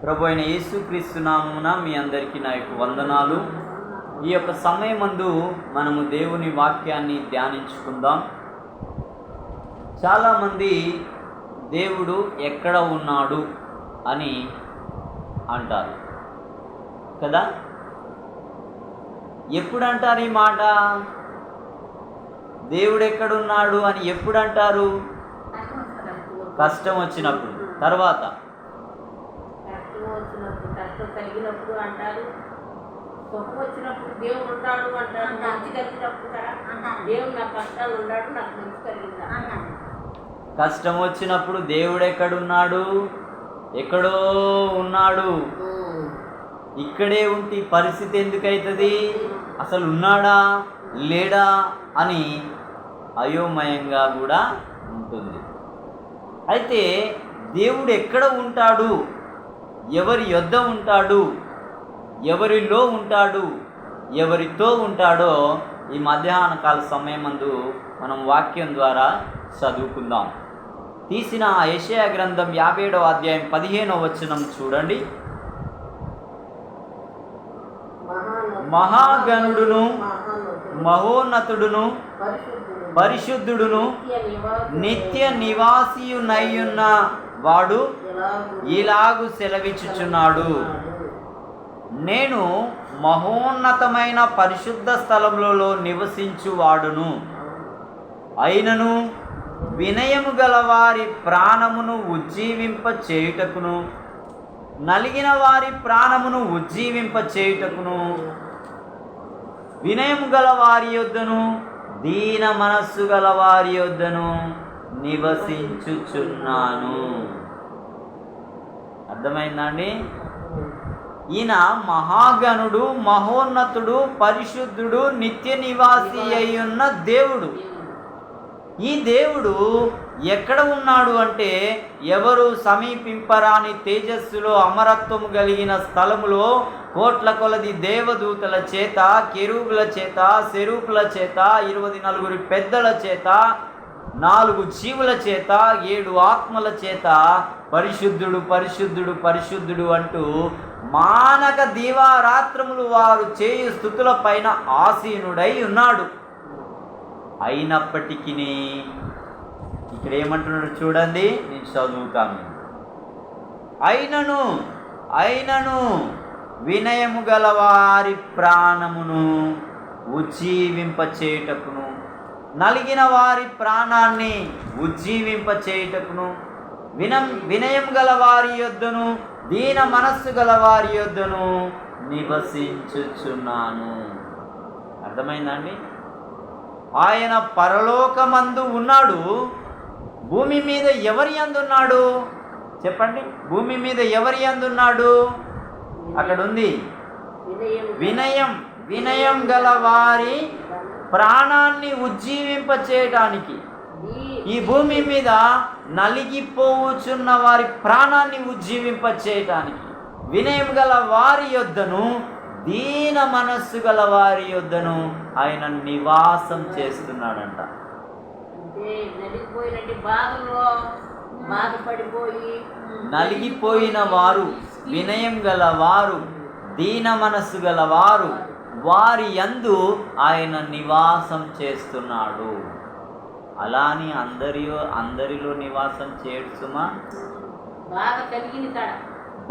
ప్రభు అయిన యేసుక్రీస్తు నామమున మీ అందరికీ నా యొక్క వందనాలు. ఈ యొక్క సమయమందు మనము దేవుని వాక్యాన్ని ధ్యానించుకుందాం. చాలామంది దేవుడు ఎక్కడ ఉన్నాడు అని అంటారు కదా. ఎప్పుడు అంటారు ఈ మాట? దేవుడు ఎక్కడున్నాడు అని ఎప్పుడు అంటారు? కష్టం వచ్చినప్పుడు. తర్వాత కలిగినప్పుడు అంటారు, సుఖం వచ్చినప్పుడు దేవుడు ఉంటాడు అంటారు, మంచి కలిగినప్పుడు దేవుడు నా కష్టాలు ఉన్నాడు, నాకు మంచి కలిగిందా అంటారు. కష్టం వచ్చినప్పుడు దేవుడు ఎక్కడున్నాడు? ఎక్కడో ఉన్నాడు. ఇక్కడే ఉంటే పరిస్థితి ఎందుకైతుంది? అసలు ఉన్నాడా లేడా అని అయోమయంగా కూడా ఉంటుంది. అయితే దేవుడు ఎక్కడ ఉంటాడు, ఎవరి యొద్ద ఉంటాడు, ఎవరిలో ఉంటాడు, ఎవరితో ఉంటాడో ఈ మధ్యాహ్న కాల సమయమందు మనం వాక్యం ద్వారా చదువుకుందాం. తీసిన యెషయా గ్రంథం 57వ అధ్యాయం 15వ వచనం చూడండి. మహాగణుడును మహోన్నతుడును పరిశుద్ధుడును నిత్య నివాసియునయ్యున్న వాడు ఇలాగు సెలవిచ్చుచున్నాడు, నేను మహోన్నతమైన పరిశుద్ధ స్థలములలో నివసించువాడును, అయినను వినయము గల వారి ప్రాణమును ఉజ్జీవింప చేయుటకును, నలిగిన వారి ప్రాణమును ఉజ్జీవింప చేయుటకును, వినయము గల వారి యొద్దను దీన మనస్సు గల వారి యొద్దను నివసించుచున్నాను. అర్థమైందండి? ఈయన మహాగణుడు, మహోన్నతుడు, పరిశుద్ధుడు, నిత్య నివాసి అయ్యున్న దేవుడు. ఈ దేవుడు ఎక్కడ ఉన్నాడు అంటే, ఎవరు సమీపింపరాని తేజస్సులో అమరత్వము కలిగిన స్థలములో కోట్ల కొలది దేవదూతల చేత, కెరూబుల చేత, సెరూపుల చేత, 24 పెద్దల చేత, 4 జీవుల చేత, 7 ఆత్మల చేత పరిశుద్ధుడు పరిశుద్ధుడు పరిశుద్ధుడు అంటూ మానక దీవారాత్రములు వారు చేయు స్తుతుల పైన ఆసీనుడై ఉన్నాడు. అయినప్పటికీ ఇక్కడ ఏమంటున్నాడు చూడండి, నేను చదువుతాను. అయినను వినయము గల వారి ప్రాణమును ఉజ్జీవింపచేయుటకును, నలిగిన వారి ప్రాణాన్ని ఉజ్జీవింపచేయుటకును, వినయం గల వారి యొద్దను దీన మనస్సు గల వారి యొద్దను నివసించుచున్నాను. అర్థమైందండి? ఆయన పరలోకమందు ఉన్నాడు. భూమి మీద ఎవరి యందున్నాడు చెప్పండి? భూమి మీద ఎవరి యందున్నాడు? అక్కడ ఉంది, వినయం గల వారి ప్రాణాన్ని ఉజ్జీవింప చేయటానికి. ఈ భూమి మీద నలిగిపోవుచున్న వారి ప్రాణాన్ని ఉజ్జీవింప చేయటానికి వినయం గల వారి యొద్దను దీన మనస్సు గల వారి యొద్దను ఆయన నివాసం చేస్తున్నాడంట. నలిగిపోయిన వారు, వినయం గల వారు, దీన మనస్సు గల వారు, వారి యందు ఆయన నివాసం చేస్తున్నాడు. అలాని అందరిలో నివాసం చేయడు సుమా.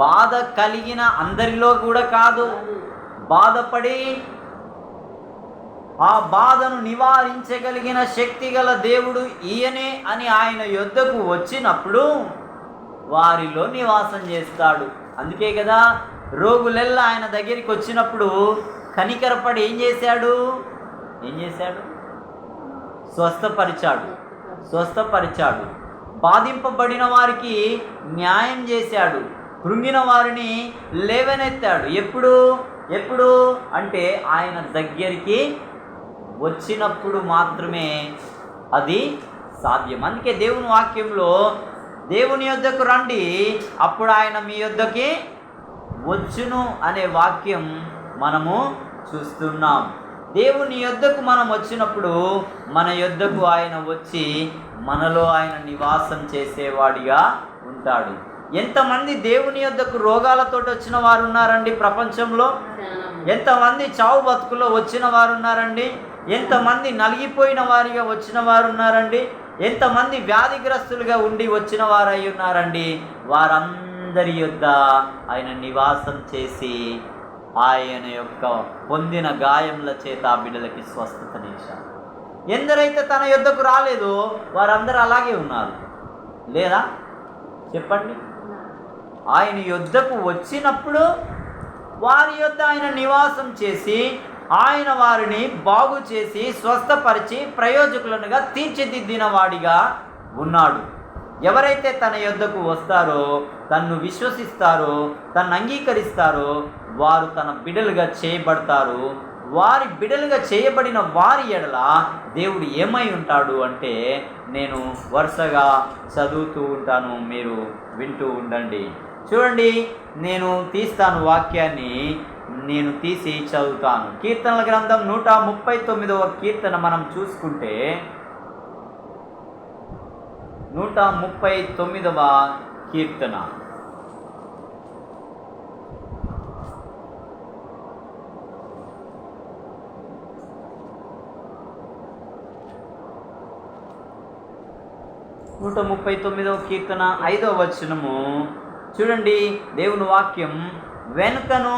బాధ కలిగిన అందరిలో కూడా కాదు. బాధపడి ఆ బాధను నివారించగలిగిన శక్తి గల దేవుడు ఈయనే అని ఆయన యొద్దకు వచ్చినప్పుడు వారిలో నివాసం చేస్తాడు. అందుకే కదా రోగులెల్లా ఆయన దగ్గరికి వచ్చినప్పుడు కనికరపడి ఏం చేశాడు? స్వస్థపరిచాడు. బాధింపబడిన వారికి న్యాయం చేశాడు. కృంగిన వారిని లేవనెత్తాడు. ఎప్పుడు అంటే ఆయన దగ్గరికి వచ్చినప్పుడు మాత్రమే అది సాధ్యం. అందుకే దేవుని వాక్యంలో దేవుని యొద్దకు రండి, అప్పుడు ఆయన మీ యొద్దకి వచ్చును అనే వాక్యం మనము చూస్తున్నాం. దేవుని యొద్దకు మనం వచ్చినప్పుడు మన యొద్దకు ఆయన వచ్చి మనలో ఆయన నివాసం చేసేవాడిగా ఉంటాడు. ఎంతమంది దేవుని యొద్దకు రోగాలతో వచ్చిన వారు ఉన్నారండి ప్రపంచంలో? ఎంతమంది చావు బతుకులో వచ్చిన వారు ఉన్నారండి? ఎంతమంది నలిగిపోయిన వారిగా వచ్చిన వారు ఉన్నారండి? ఎంతమంది వ్యాధిగ్రస్తులుగా ఉండి వచ్చిన వారు అయి ఉన్నారండి? వారందరి యొద్ద ఆయన నివాసం చేసి ఆయన యొక్క పొందిన గాయముల చేత ఆ బిడ్డలకి స్వస్థతనిచ్చారు. ఎందరైతే తన యొద్దకు రాలేదో వారందరూ అలాగే ఉన్నారు, లేదా చెప్పండి? ఆయన యొద్దకు వచ్చినప్పుడు వారి యొద్ద ఆయన నివాసం చేసి ఆయన వారిని బాగు చేసి స్వస్థపరిచి ప్రయోజకులనుగా తీర్చిదిద్దిన వాడిగా ఉన్నాడు. ఎవరైతే తన యొద్దకు వస్తారో, తన్ను విశ్వసిస్తారో, తన్ను అంగీకరిస్తారో వారు తన బిడ్డలుగా చేయబడతారు. వారి బిడ్డలుగా చేయబడిన వారి ఎడల దేవుడు ఏమై ఉంటాడు అంటే, నేను వరుసగా చదువుతూ ఉంటాను, మీరు వింటూ ఉండండి. చూడండి, నేను తీస్తాను వాక్యాన్ని, నేను తీసి చదువుతాను. కీర్తనల గ్రంథం 139వ కీర్తన మనం చూసుకుంటే 139వ కీర్తన కీర్తన 5వ వచనము చూడండి. దేవుని వాక్యం, వెనుకను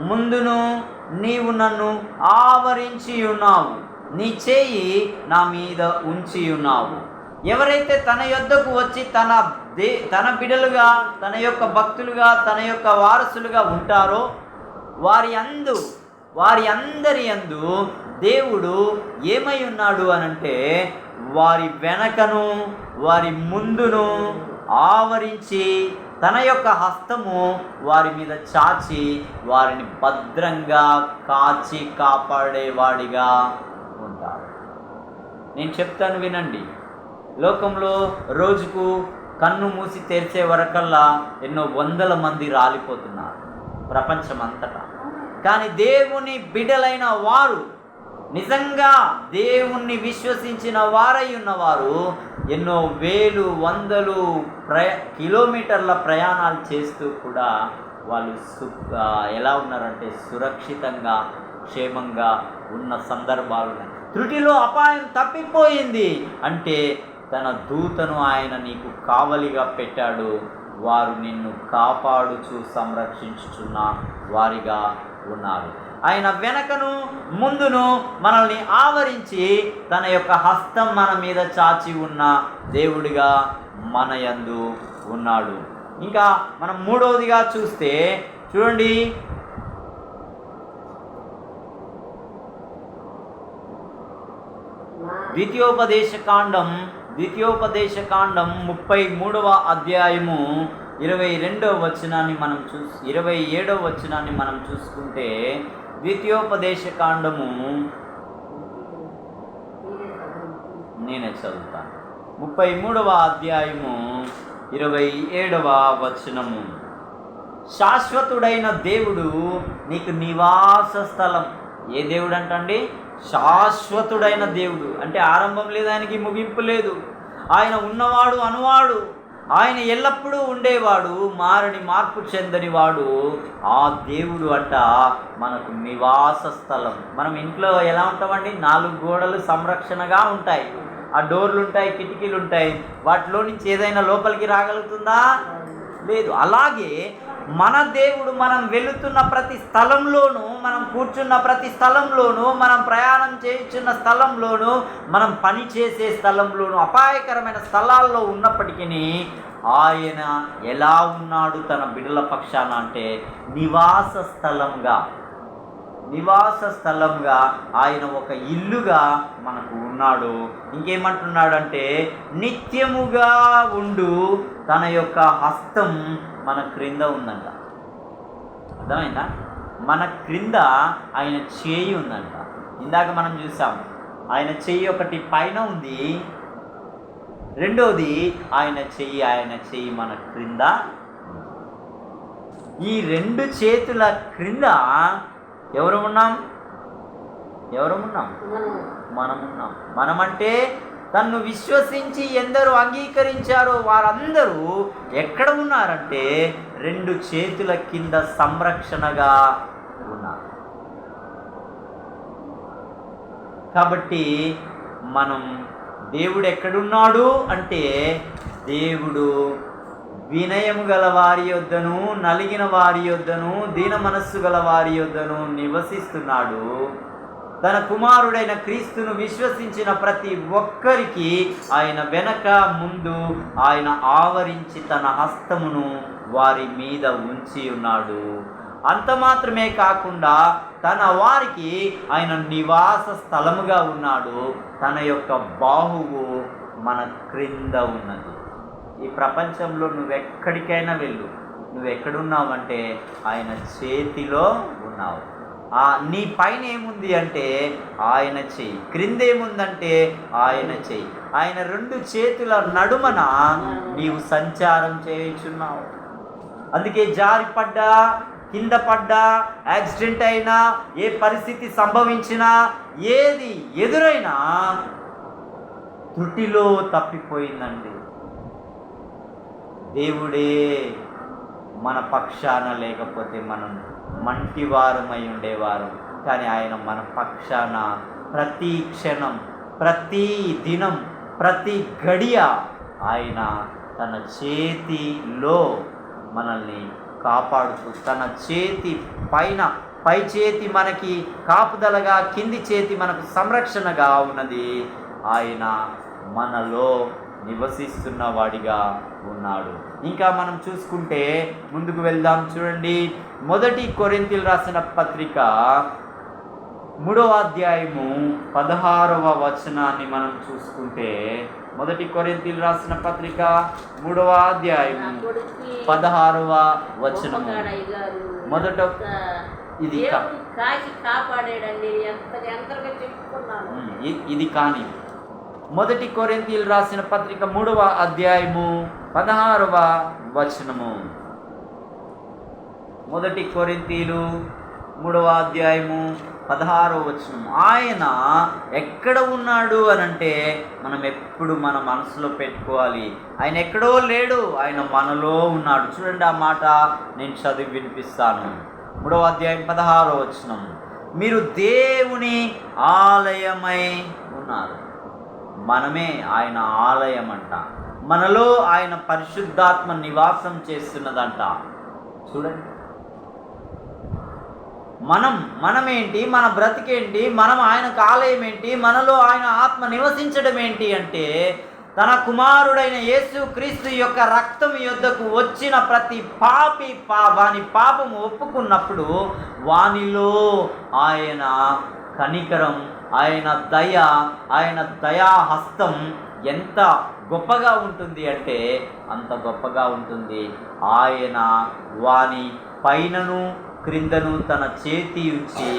ముందును నీవు నన్ను ఆవరించి ఉన్నావు, నీ చేయి నా మీద ఉంచి ఉన్నావు. ఎవరైతే తన యొద్దకు వచ్చి తన బిడ్డలుగా, తన యొక్క భక్తులుగా, తన యొక్క వారసులుగా ఉంటారో వారి అందరి యందు దేవుడు ఏమై ఉన్నాడు అనంటే, వారి వెనకను వారి ముందును ఆవరించి తన యొక్క హస్తము వారి మీద చాచి వారిని భద్రంగా కాచి కాపాడేవాడిగా ఉంటాడు. నేను చెప్తాను వినండి. లోకంలో రోజుకు కన్ను మూసి తెరిచే వరకల్లా ఎన్నో వందల మంది రాలిపోతున్నారు ప్రపంచమంతటా. కానీ దేవుని బిడ్డలైన వారు, నిజంగా దేవుణ్ణి విశ్వసించిన వారై ఉన్నవారు ఎన్నో వేలు వందలు కిలోమీటర్ల ప్రయాణాలు చేస్తూ కూడా వాళ్ళు ఎలా ఉన్నారంటే సురక్షితంగా క్షేమంగా ఉన్న సందర్భాలు ఉన్నాయి. త్రుటిలో అపాయం తప్పిపోయింది అంటే తన దూతను ఆయన నీకు కావలిగా పెట్టాడు. వారు నిన్ను కాపాడుచు సంరక్షించుచున్న వారిగా ఉన్నారు. ఆయన వెనకను ముందును మనల్ని ఆవరించి తన యొక్క హస్తం మన మీద చాచి ఉన్న దేవుడిగా మన యందు ఉన్నాడు. ఇంకా మనం మూడవదిగా చూస్తే చూడండి, ద్వితీయోపదేశ కాండం 33వ అధ్యాయము 27వ వచనాన్ని మనం 27వ వచనాన్ని మనం చూసుకుంటే, ద్వితీయోపదేశ కాండము నేనే చదువుతాను. 33వ అధ్యాయము 27వ వచనము, శాశ్వతుడైన దేవుడు నీకు నివాస స్థలం. ఏ దేవుడు అంటండి? శాశ్వతుడైన దేవుడు. అంటే ఆరంభం లేదు, ఆయనకి ముగింపు లేదు. ఆయన ఉన్నవాడు అనువాడు, ఆయన ఎల్లప్పుడూ ఉండేవాడు, మార్పు చెందని వాడు. ఆ దేవుడు అంట మనకు నివాస స్థలం. మనం ఇంట్లో ఎలా ఉంటామండి? 4 గోడలు సంరక్షణగా ఉంటాయి, ఆ డోర్లు ఉంటాయి, కిటికీలు ఉంటాయి. వాటిలో నుంచి ఏదైనా లోపలికి రాగలుగుతుందా? లేదు. అలాగే మన దేవుడు మనం వెళుతున్న ప్రతి స్థలంలోనూ, మనం కూర్చున్న ప్రతి స్థలంలోనూ, మనం ప్రయాణం చేస్తున్న స్థలంలోనూ, మనం పని చేసే స్థలంలోనూ, అపాయకరమైన స్థలాల్లో ఉన్నప్పటికీ ఆయన ఎలా ఉన్నాడు తన బిడ్డల పక్షాన అంటే నివాస స్థలంగా ఆయన ఒక ఇల్లుగా మనకు ఉన్నాడు. ఇంకేమంటున్నాడంటే, నిత్యముగా ఉండు తన యొక్క హస్తం మన క్రింద ఉందంట. అర్థమైందా? మన క్రింద ఆయన చేయి ఉందంట. ఇందాక మనం చూసాం, ఆయన చెయ్యి ఒకటి పైన ఉంది, రెండోది ఆయన చెయ్యి మన క్రింద. ఈ 2 చేతుల క్రింద ఎవరు ఉన్నాం? మనమున్నాం. మనమంటే తన్ను విశ్వసించి ఎందరూ అంగీకరించారో వారందరూ ఎక్కడ ఉన్నారంటే 2 చేతుల కింద సంరక్షణగా ఉన్నారు. కాబట్టి మనం దేవుడు ఎక్కడున్నాడు అంటే, దేవుడు వినయము గల వారి యొద్దను, నలిగిన వారి యొద్దను, దీన మనస్సు గల వారి యొద్దను నివసిస్తున్నాడు. తన కుమారుడైన క్రీస్తును విశ్వసించిన ప్రతి ఒక్కరికి ఆయన వెనక ముందు ఆయన ఆవరించి తన హస్తమును వారి మీద ఉంచి ఉన్నాడు. అంత మాత్రమే కాకుండా తన వారికి ఆయన నివాస స్థలముగా ఉన్నాడు. తన యొక్క బాహువు మన క్రింద ఉన్నది. ఈ ప్రపంచంలో నువ్వెక్కడికైనా వెళ్ళు, నువ్వెక్కడున్నావంటే ఆయన చేతిలో ఉన్నావు. నీ పైన ఏముంది అంటే ఆయన చెయ్యి, క్రింద ఏముందంటే ఆయన చెయ్యి. ఆయన 2 చేతుల నడుమన నీవు సంచారం చేయుచున్నావు. అందుకే జారిపడ్డా, కింద పడ్డా, యాక్సిడెంట్ అయినా, ఏ పరిస్థితి సంభవించినా, ఏది ఎదురైనా త్రుటిలో తప్పిపోయిందండి. దేవుడే మన పక్షాన లేకపోతే మనం మంటివారమై ఉండేవారు. కానీ ఆయన మన పక్షాన ప్రతి క్షణం, ప్రతి దినం, ప్రతి గడియ ఆయన తన చేతిలో మనల్ని కాపాడుతూ, తన చేతి పైన పై చేతి మనకి కాపుదలగా, కింది చేతి మనకు సంరక్షణగా ఉన్నది. ఆయన మనలో నివసిస్తున్న వాడిగా ఉన్నాడు. ఇంకా మనం చూసుకుంటే ముందుకు వెళ్దాం. చూడండి, 1 కొరింథీయులు రాసిన పత్రిక 3వ అధ్యాయము 16వ వచనాన్ని మనం చూసుకుంటే, 1 కొరింథీయులు రాసిన పత్రిక 3వ అధ్యాయము 16వ వచనము. మొదట ఇది కాపాడాడండి, ఎంతగా చెప్పుకున్నాను. ఇది కానీ 1 కొరింథీయులు రాసిన పత్రిక 3వ అధ్యాయము 16వ వచనము. 1 కొరింథీయులు 3వ అధ్యాయము 16వ వచనం. ఆయన ఎక్కడ ఉన్నాడు అనంటే మనం ఎప్పుడు మన మనసులో పెట్టుకోవాలి. ఆయన ఎక్కడో లేడు, ఆయన మనలో ఉన్నాడు. చూడండి, ఆ మాట నేను చదివి వినిపిస్తాను. 3వ అధ్యాయం 16వ వచనం. మీరు దేవుని ఆలయమై ఉన్నారు. మనమే ఆయన ఆలయం అంట. మనలో ఆయన పరిశుద్ధాత్మ నివాసం చేస్తున్నదంట. చూడండి, మనమేంటి, మన బ్రతికేంటి, మనం ఆయనకు ఆలయం ఏంటి, మనలో ఆయన ఆత్మ నివసించడం ఏంటి అంటే, తన కుమారుడైన యేసు క్రీస్తు యొక్క రక్తం యొద్దకు వచ్చిన ప్రతి పాపి వాని పాపము ఒప్పుకున్నప్పుడు వానిలో ఆయన కనికరం, ఆయన దయ, ఆయన దయాహస్తం ఎంత గొప్పగా ఉంటుంది అంటే అంత గొప్పగా ఉంటుంది. ఆయన వాని పైనను క్రిందను తన చేతి ఉంచి,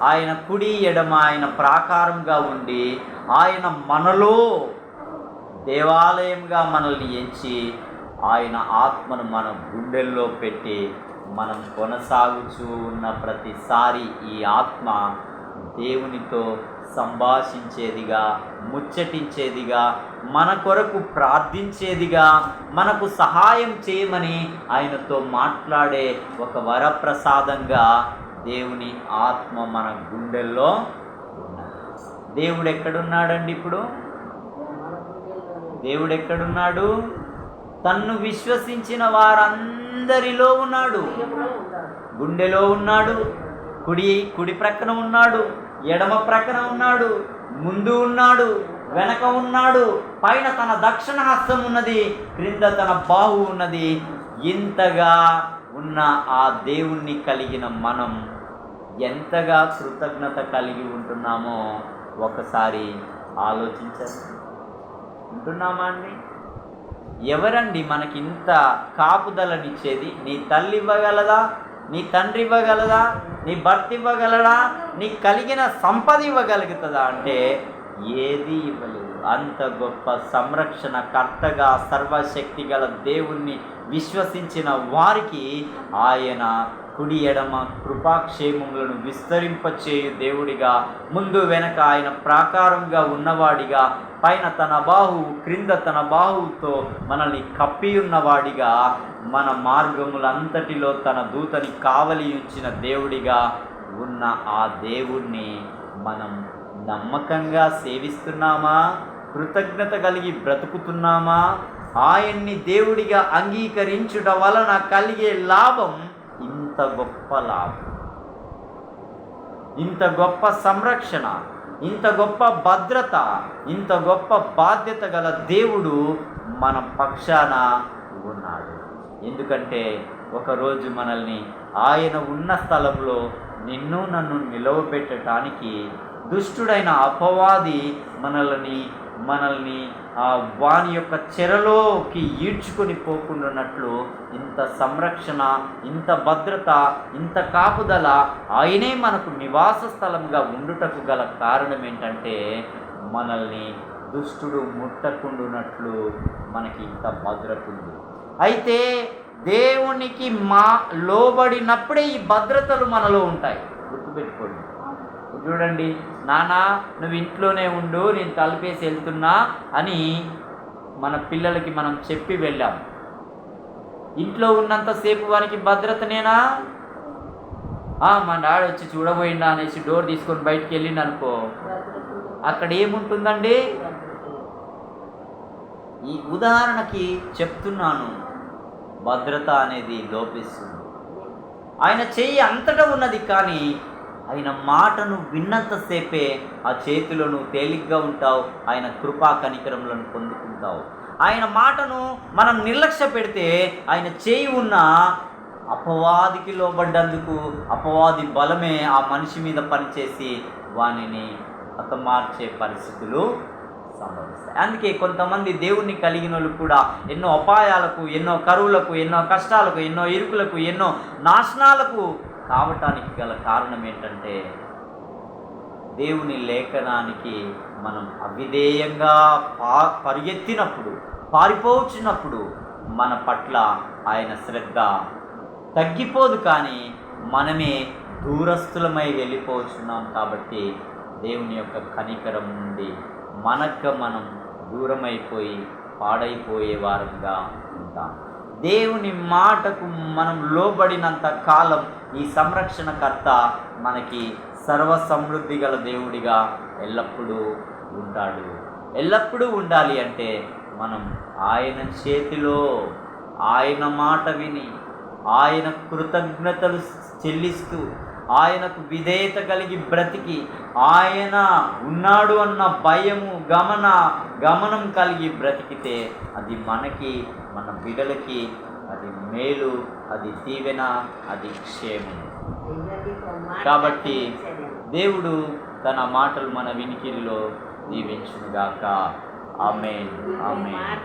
ఆయన కుడి ఎడమ ఆయన ప్రాకారంగా ఉండి, ఆయన మనలో దేవాలయంగా మనల్ని ఎంచి, ఆయన ఆత్మను మన గుండెల్లో పెట్టి మనం కొనసాగుచూ ఉన్న ప్రతిసారి ఈ ఆత్మ దేవునితో సంభాషించేదిగా, ముచ్చటించేదిగా, మన కొరకు ప్రార్థించేదిగా, మనకు సహాయం చేయమని ఆయనతో మాట్లాడే ఒక వరప్రసాదంగా దేవుని ఆత్మ మన గుండెల్లో ఉన్నది. దేవుడు ఎక్కడున్నాడండి? ఇప్పుడు దేవుడు ఎక్కడున్నాడు? తన్ను విశ్వసించిన వారందరిలో ఉన్నాడు. గుండెలో ఉన్నాడు, కుడి ప్రక్కన ఉన్నాడు, ఎడమ ప్రక్కన ఉన్నాడు, ముందు ఉన్నాడు, వెనక ఉన్నాడు, పైన తన దక్షిణ హస్తం ఉన్నది, క్రింద తన బాహు ఉన్నది. ఇంతగా ఉన్న ఆ దేవుణ్ణి కలిగిన మనం ఎంతగా కృతజ్ఞత కలిగి ఉంటున్నామో ఒకసారి ఆలోచించండి. ఉంటున్నామా అండి? ఎవరండి మనకి ఇంత కాపుదలనిచ్చేది? నీ తల్లి ఇవ్వగలదా? నీ తండ్రి ఇవ్వగలదా? నీ భర్త ఇవ్వగలడా? నీ కలిగిన సంపద ఇవ్వగలుగుతుందా అంటే ఏది ఇవ్వలేదు. అంత గొప్ప సంరక్షణ కర్తగా సర్వశక్తి గల దేవుణ్ణి విశ్వసించిన వారికి ఆయన కుడి ఎడమ కృపాక్షేమములను విస్తరింపచేయు దేవుడిగా, ముందు వెనక ఆయన ప్రాకారంగా ఉన్నవాడిగా, పైన తన బాహువు క్రింద తన బాహువుతో మనల్ని కప్పి ఉన్నవాడిగా, మన మార్గములంతటిలో తన దూతని కావలి ఉంచిన దేవుడిగా ఉన్న ఆ దేవుణ్ణి మనం నమ్మకంగా సేవిస్తున్నామా? కృతజ్ఞత కలిగి బ్రతుకుతున్నామా? ఆయన్ని దేవుడిగా అంగీకరించుట వలన కలిగే లాభం ఇంత గొప్ప లాభం, ఇంత గొప్ప సంరక్షణ, ఇంత గొప్ప భద్రత, ఇంత గొప్ప బాధ్యత గల దేవుడు మన పక్షాన ఉన్నాడు. ఎందుకంటే ఒకరోజు మనల్ని ఆయన ఉన్న స్థలంలో నిన్ను నన్ను నిలవబెట్టడానికి దుష్టుడైన అపవాది మనల్ని ఆ వాని యొక్క చెరలోకి ఈడ్చుకొని పోకుండానట్లు ఇంత సంరక్షణ, ఇంత భద్రత, ఇంత కాపుదల ఆయనే మనకు నివాస స్థలంగా ఉండుటకు గల కారణం ఏంటంటే మనల్ని దుష్టుడు ముట్టకుండునట్లు మనకి ఇంత భద్రత ఉంది. అయితే దేవునికి లోబడినప్పుడే ఈ భద్రతలు మనలో ఉంటాయి. గుర్తుపెట్టుకోండి. చూడండి, నానా నువ్వు ఇంట్లోనే ఉండు, నేను తలుపేసి వెళ్తున్నా అని మన పిల్లలకి మనం చెప్పి వెళ్ళాం. ఇంట్లో ఉన్నంతసేపు వారికి భద్రతనేనా? మా డాడీ వచ్చి చూడబోయిందా అనేసి డోర్ తీసుకొని బయటికి వెళ్ళిండు అనుకో, అక్కడ ఏముంటుందండి? ఈ ఉదాహరణకి చెప్తున్నాను, భద్రత అనేది లోపిస్తుంది. ఆయన చెయ్యి అంతటా ఉన్నది, కానీ ఆయన మాటను విన్నంతసేపే ఆ చేతిలో నువ్వు తేలిగ్గా ఉంటావు, ఆయన కృపా కనికరములను పొందుకుంటావు. ఆయన మాటను మనం నిర్లక్ష్య పెడితే ఆయన చేయి ఉన్న అపవాదికి లోబడ్డందుకు అపవాది బలమే ఆ మనిషి మీద పనిచేసి వానిని హతమార్చే పరిస్థితులు సంభవిస్తాయి. అందుకే కొంతమంది దేవుణ్ణి కలిగిన వాళ్ళు కూడా ఎన్నో అపాయాలకు, ఎన్నో కరువులకు, ఎన్నో కష్టాలకు, ఎన్నో ఇరుకులకు, ఎన్నో నాశనాలకు కావటానికి గల కారణం ఏంటంటే దేవుని లేఖనానికి మనం అవిధేయంగా పరిగెత్తినప్పుడు, పారిపోవచ్చినప్పుడు మన పట్ల ఆయన శ్రద్ధ తగ్గిపోదు, కానీ మనమే దూరస్తులమై వెళ్ళిపోవచ్చున్నాం. కాబట్టి దేవుని యొక్క కనికరం నుండి మనకు మనం దూరమైపోయి పాడైపోయే వారంగా ఉంటాం. దేవుని మాటకు మనం లోబడినంత కాలం ఈ సంరక్షణకర్త మనకి సర్వ సమృద్ధి గల దేవుడిగా ఎల్లప్పుడూ ఉంటాడు. ఎల్లప్పుడూ ఉండాలి అంటే మనం ఆయన చేతిలో, ఆయన మాట విని, ఆయన కృతజ్ఞతలు చెల్లిస్తూ, ఆయనకు విధేయత కలిగి బ్రతికి, ఆయన ఉన్నాడు అన్న భయము గమనం కలిగి బ్రతికితే అది మనకి, మన బిడ్డలకి అది మేలు, అది దీవెన, అది క్షేమం. కాబట్టి దేవుడు తన మాటలు మన వినికిడిలో దీవించునుగాక. ఆమేన్, ఆమేన్.